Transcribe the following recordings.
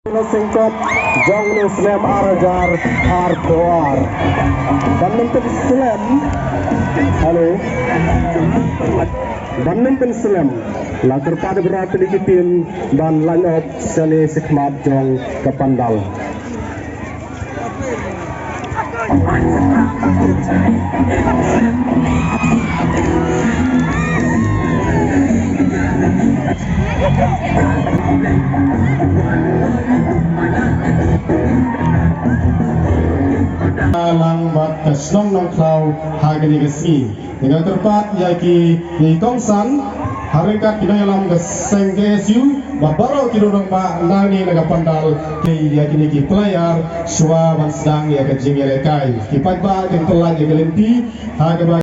Singkot Jong Muslim Arajar Arkoar Badminton Slam. Halo Badminton Slam latar pada berat dikitin dan line up Sani Sikmat Jong Kepandal. Lang bat keslong nong klau hagani gesi dengan terpat yaki di Kongsan haringkat kita dalam geseng GSU babaro kidurong ma nani naga pandal ki yaki ni ki player shwa bansdang ya ke jingere kai ki pagba ke telan ya gelenti haga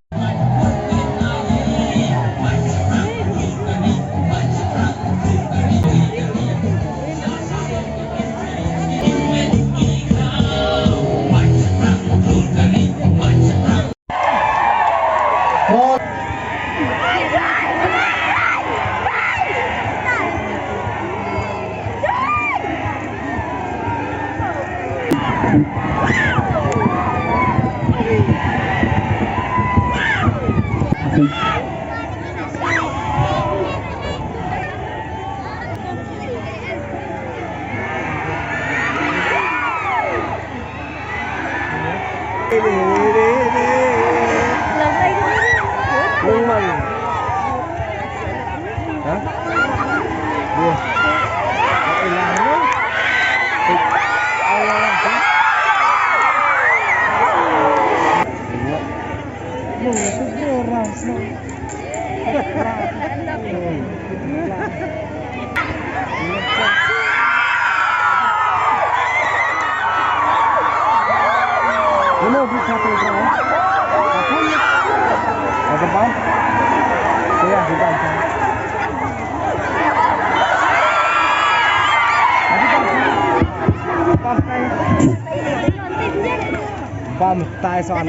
bom tai son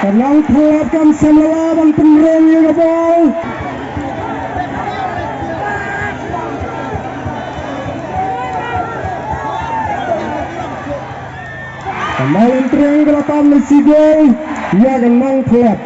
Kembali perhatikan semua dan penreng yang bol. Kembali penreng ke lapangan Mesigo yang menang pelat.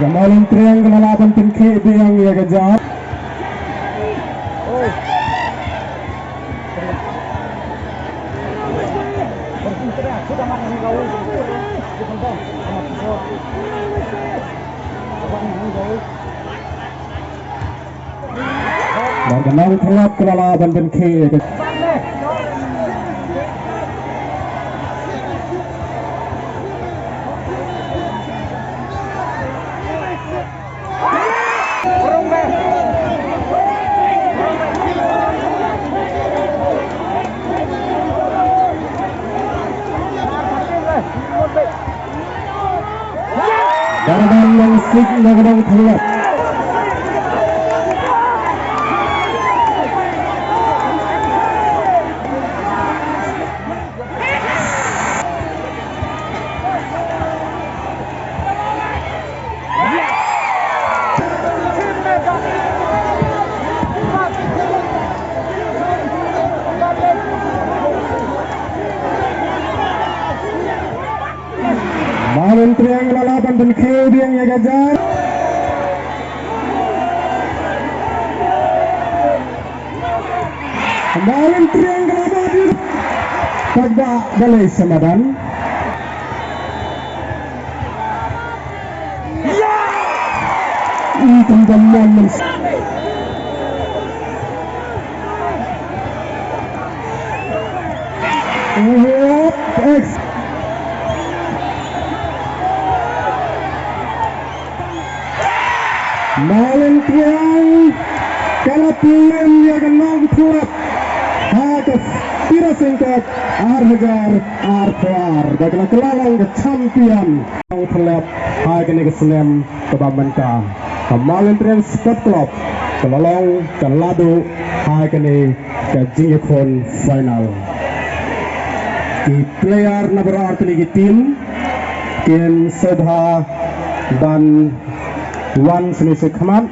Kembali triang laban tim KB yang ia kejar. Dan kembali terlap ke laban tim KB. Flick Nagadong Thalap. Malin triangle laban dan kemudian ya gajar. Malin triangle laban. Pagba galay samadan. Itong gaman ng X. Malin tiang kalapuan yang kenal kuat hakas tidak singkat arhagar arfar bagaimana kelalang ke champion yang terlep hagan ke senem ke Bambanka Malin tiang sport club kelalang ke ladu hagan ke jingkon final di player na berarti lagi tim Ken Sobha dan Wan Senisik Khamat